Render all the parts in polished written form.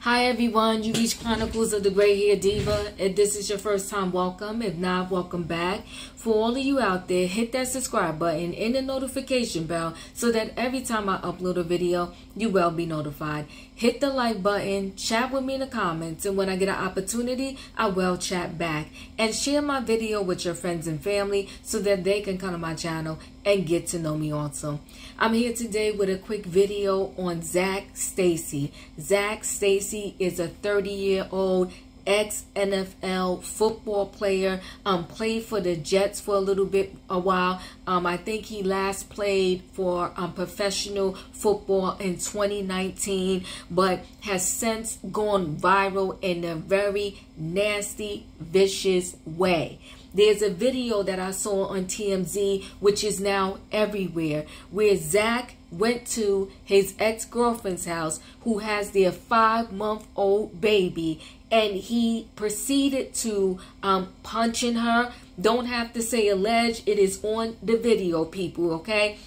Hi everyone, you reached Chronicles of the Gray Hair Diva. If this is your first time, welcome. If not, welcome back. For all of you out there, hit that subscribe button and the notification bell so that every time I upload a video, you will be notified. Hit the like button, chat with me in the comments, and when I get an opportunity, I will chat back. And share my video with your friends and family so that they can come to my channel and get to know me also. I'm here today with a quick video on Zac Stacy. Zac Stacy is a 30-year-old ex-NFL football player, played for the Jets for a while. I think he last played for professional football in 2019, but has since gone viral in a very nasty, vicious way. There's a video that I saw on TMZ, which is now everywhere, where Zac went to his ex-girlfriend's house, who has their 5-month-old baby, and he proceeded to punching her. Don't have to say alleged. It is on the video, people, okay?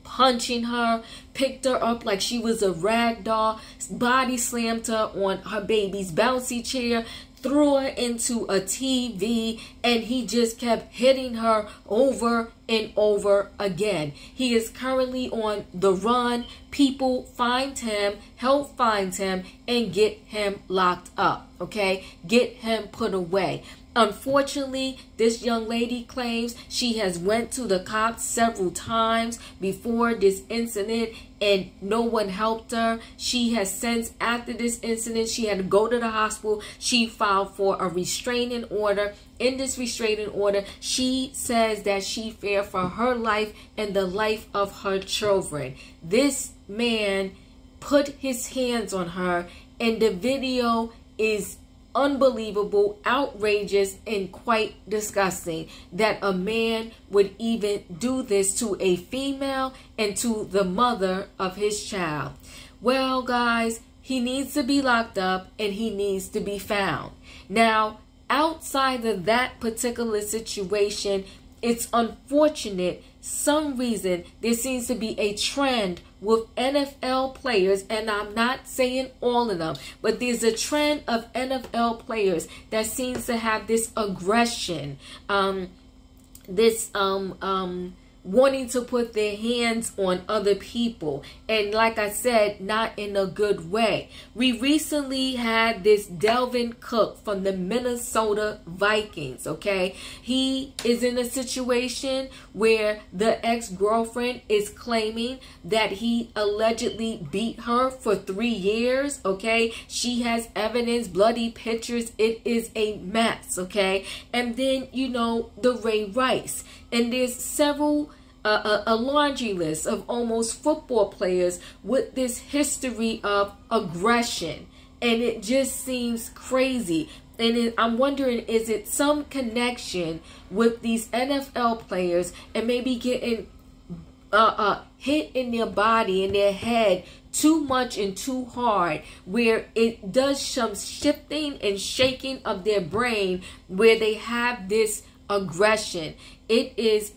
Punching her, picked her up like she was a rag doll, body slammed her on her baby's bouncy chair, threw her into a TV, and he just kept hitting her over and over again. He is currently on the run. People find him, help find him, and get him locked up, okay? Get him put away. Unfortunately, this young lady claims she has went to the cops several times before this incident and no one helped her. She has since, after this incident, she had to go to the hospital. She filed for a restraining order. In this restraining order, she says that she feared for her life and the life of her children. This man put his hands on her, and the video is unbelievable, outrageous, and quite disgusting that a man would even do this to a female and to the mother of his child. Well, guys, he needs to be locked up and he needs to be found. Now, outside of that particular situation, it's unfortunate. Some reason there seems to be a trend with NFL players, and I'm not saying all of them, but there's a trend of NFL players that seems to have this aggression, wanting to put their hands on other people, and like I said, not in a good way. We recently had this Dalvin Cook from the Minnesota Vikings, okay? He is in a situation where the ex-girlfriend is claiming that he allegedly beat her for 3 years, okay? She has evidence, bloody pictures. It is a mess, okay? And then, you know, the Ray Rice. And there's several, a laundry list of almost football players with this history of aggression. And it just seems crazy. And I'm wondering, is it some connection with these NFL players and maybe getting hit in their body, in their head, too much and too hard, where it does some shifting and shaking of their brain, where they have this aggression. It is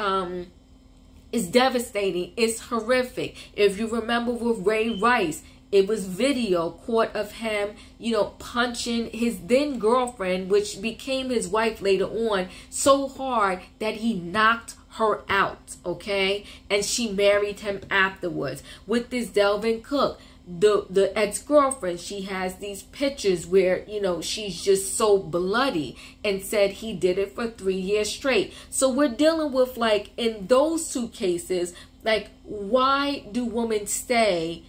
it's devastating. It's horrific. If you remember with Ray Rice, it was video caught of him, you know, punching his then girlfriend, which became his wife later on, so hard that he knocked her out, okay? And she married him afterwards. With this Dalvin Cook, the ex-girlfriend, she has these pictures where, you know, she's just so bloody, and said he did it for 3 years straight. So we're dealing with, like, in those two cases, like, why do women stay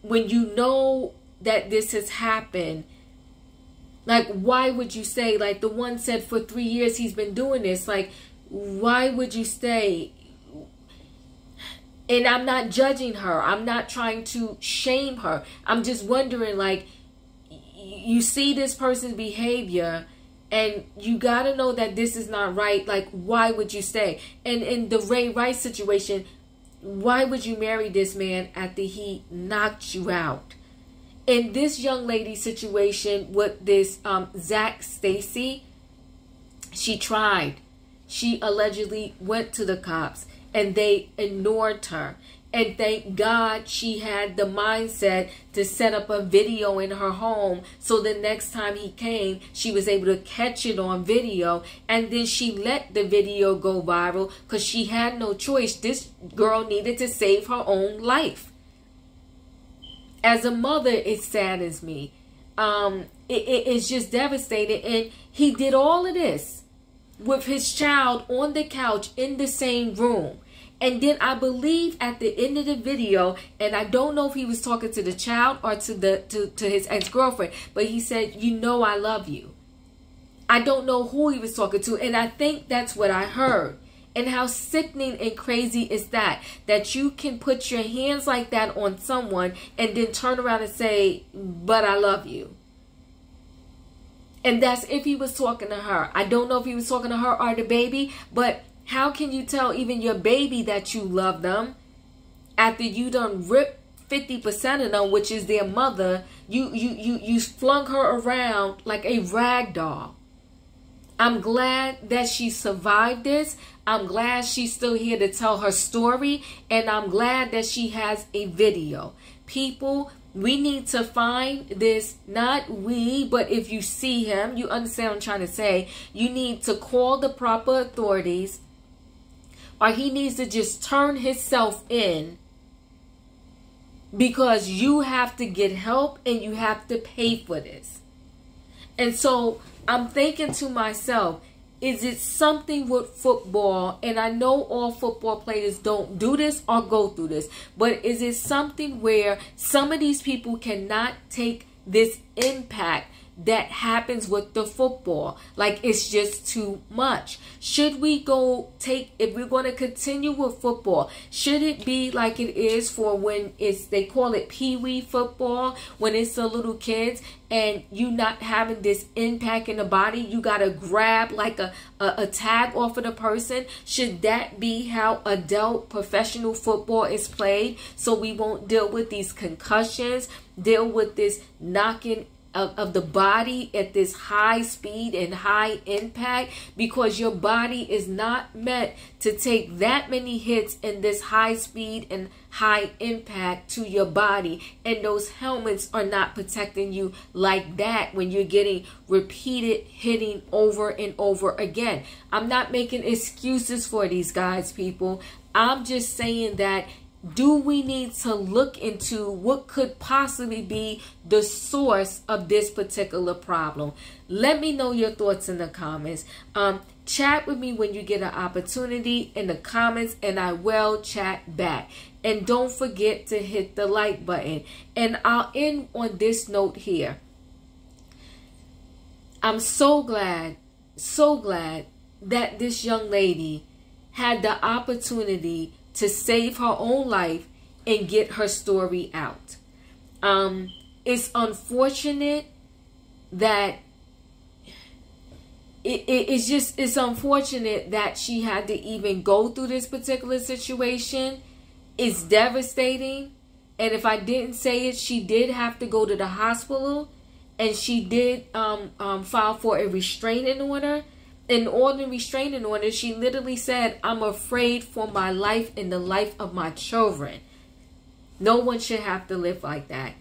when you know that this has happened? Like, why would you stay? Like, the one said for 3 years he's been doing this. Like, why would you stay? And I'm not judging her. I'm not trying to shame her. I'm just wondering, like, you see this person's behavior and you got to know that this is not right. Like, why would you stay? And in the Ray Rice situation, why would you marry this man after he knocked you out? In this young lady's situation with this Zac Stacy, she tried. She allegedly went to the cops and they ignored her. And thank God she had the mindset to set up a video in her home, so the next time he came, she was able to catch it on video. And then she let the video go viral because she had no choice. This girl needed to save her own life. As a mother, it saddens me. It's just devastating. And he did all of this with his child on the couch in the same room. And then I believe at the end of the video, and I don't know if he was talking to the child or to his ex-girlfriend, but he said, "You know I love you." I don't know who he was talking to, and I think that's what I heard. And how sickening and crazy is that? That you can put your hands like that on someone and then turn around and say, "But I love you." And that's if he was talking to her. I don't know if he was talking to her or the baby, but how can you tell even your baby that you love them after you done ripped 50% of them, which is their mother? You flung her around like a rag doll. I'm glad that she survived this. I'm glad she's still here to tell her story. And I'm glad that she has a video. People, we need to find this, not we, but if you see him, you understand what I'm trying to say. You need to call the proper authorities, or he needs to just turn himself in, because you have to get help and you have to pay for this. And so I'm thinking to myself, is it something with football? And I know all football players don't do this or go through this, but is it something where some of these people cannot take this impact that happens with the football? Like, it's just too much. Should we if we're going to continue with football, should it be like it is for when they call it pee-wee football, when it's the little kids and you not having this impact in the body, you got to grab like a tag off of the person? Should that be how adult professional football is played, so we won't deal with these concussions, deal with this knocking of the body at this high speed and high impact? Because your body is not meant to take that many hits in this high speed and high impact to your body, and those helmets are not protecting you like that when you're getting repeated hitting over and over again. I'm not making excuses for these guys, people. I'm just saying that, do we need to look into what could possibly be the source of this particular problem? Let me know your thoughts in the comments. Chat with me when you get an opportunity in the comments, and I will chat back. And don't forget to hit the like button. And I'll end on this note here. I'm so glad that this young lady had the opportunity to save her own life and get her story out. It's unfortunate that it's unfortunate that she had to even go through this particular situation. It's devastating. And if I didn't say it, she did have to go to the hospital, and she did file for a restraining order. In the restraining order, she literally said, "I'm afraid for my life and the life of my children." No one should have to live like that.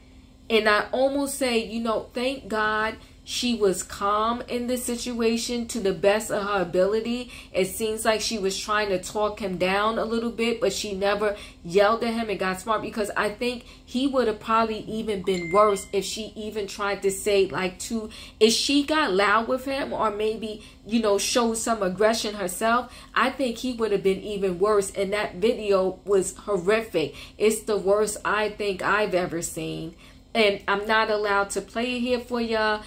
And I almost say, thank God she was calm in this situation to the best of her ability. It seems like she was trying to talk him down a little bit, but she never yelled at him and got smart, because I think he would have probably even been worse if she even tried to say if she got loud with him, or maybe, showed some aggression herself. I think he would have been even worse. And that video was horrific. It's the worst I think I've ever seen. And I'm not allowed to play it here for y'all.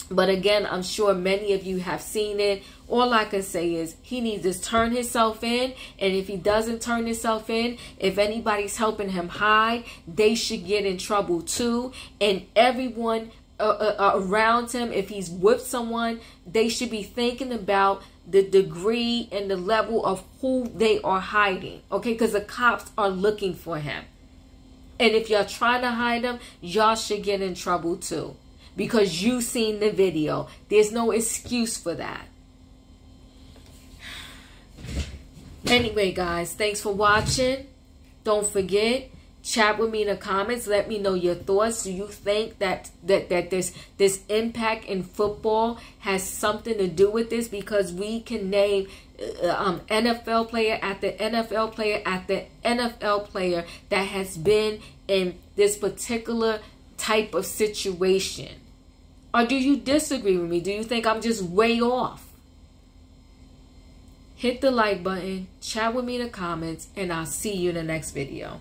But again, I'm sure many of you have seen it. All I can say is he needs to turn himself in. And if he doesn't turn himself in, if anybody's helping him hide, they should get in trouble too. And everyone around him, if he's with someone, they should be thinking about the degree and the level of who they are hiding. Okay, because the cops are looking for him. And if y'all trying to hide them, y'all should get in trouble too, because you seen the video. There's no excuse for that. Anyway, guys, thanks for watching. Don't forget, chat with me in the comments. Let me know your thoughts. Do you think that this impact in football has something to do with this? Because we can name NFL player after NFL player after NFL player that has been in this particular type of situation. Or do you disagree with me? Do you think I'm just way off? Hit the like button, chat with me in the comments, and I'll see you in the next video.